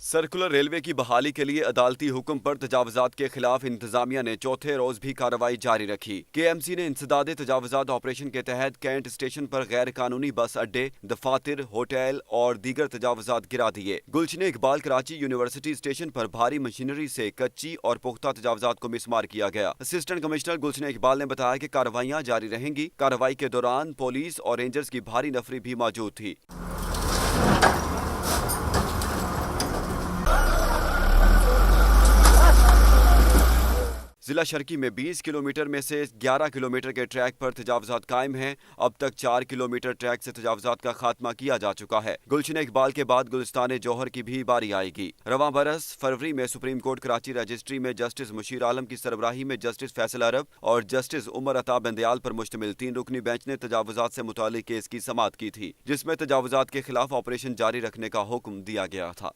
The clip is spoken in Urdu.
سرکولر ریلوے کی بحالی کے لیے عدالتی حکم پر تجاوزات کے خلاف انتظامیہ نے چوتھے روز بھی کارروائی جاری رکھی۔ کے ایم سی نے انسداد تجاوزات آپریشن کے تحت کینٹ اسٹیشن پر غیر قانونی بس اڈے، دفاتر، ہوٹل اور دیگر تجاوزات گرا دیے۔ گلشن اقبال کراچی یونیورسٹی اسٹیشن پر بھاری مشینری سے کچی اور پختہ تجاوزات کو مسمار کیا گیا۔ اسسٹنٹ کمشنر گلشن اقبال نے بتایا کہ کارروائیاں جاری رہیں گی۔ کارروائی کے دوران پولیس اور رینجرز کی بھاری نفری بھی موجود تھی۔ ضلع شرقی میں 20 کلومیٹر میں سے 11 کلومیٹر کے ٹریک پر تجاوزات قائم ہیں۔ اب تک 4 کلومیٹر ٹریک سے تجاوزات کا خاتمہ کیا جا چکا ہے۔ گلشن اقبال کے بعد گلستان جوہر کی بھی باری آئے گی۔ رواں برس فروری میں سپریم کورٹ کراچی رجسٹری میں جسٹس مشیر عالم کی سربراہی میں جسٹس فیصل عرب اور جسٹس عمر عطا بندیال پر مشتمل 3 رکنی بینچ نے تجاوزات سے متعلق کیس کی سماعت کی تھی، جس میں تجاوزات کے خلاف آپریشن جاری رکھنے کا حکم دیا گیا تھا۔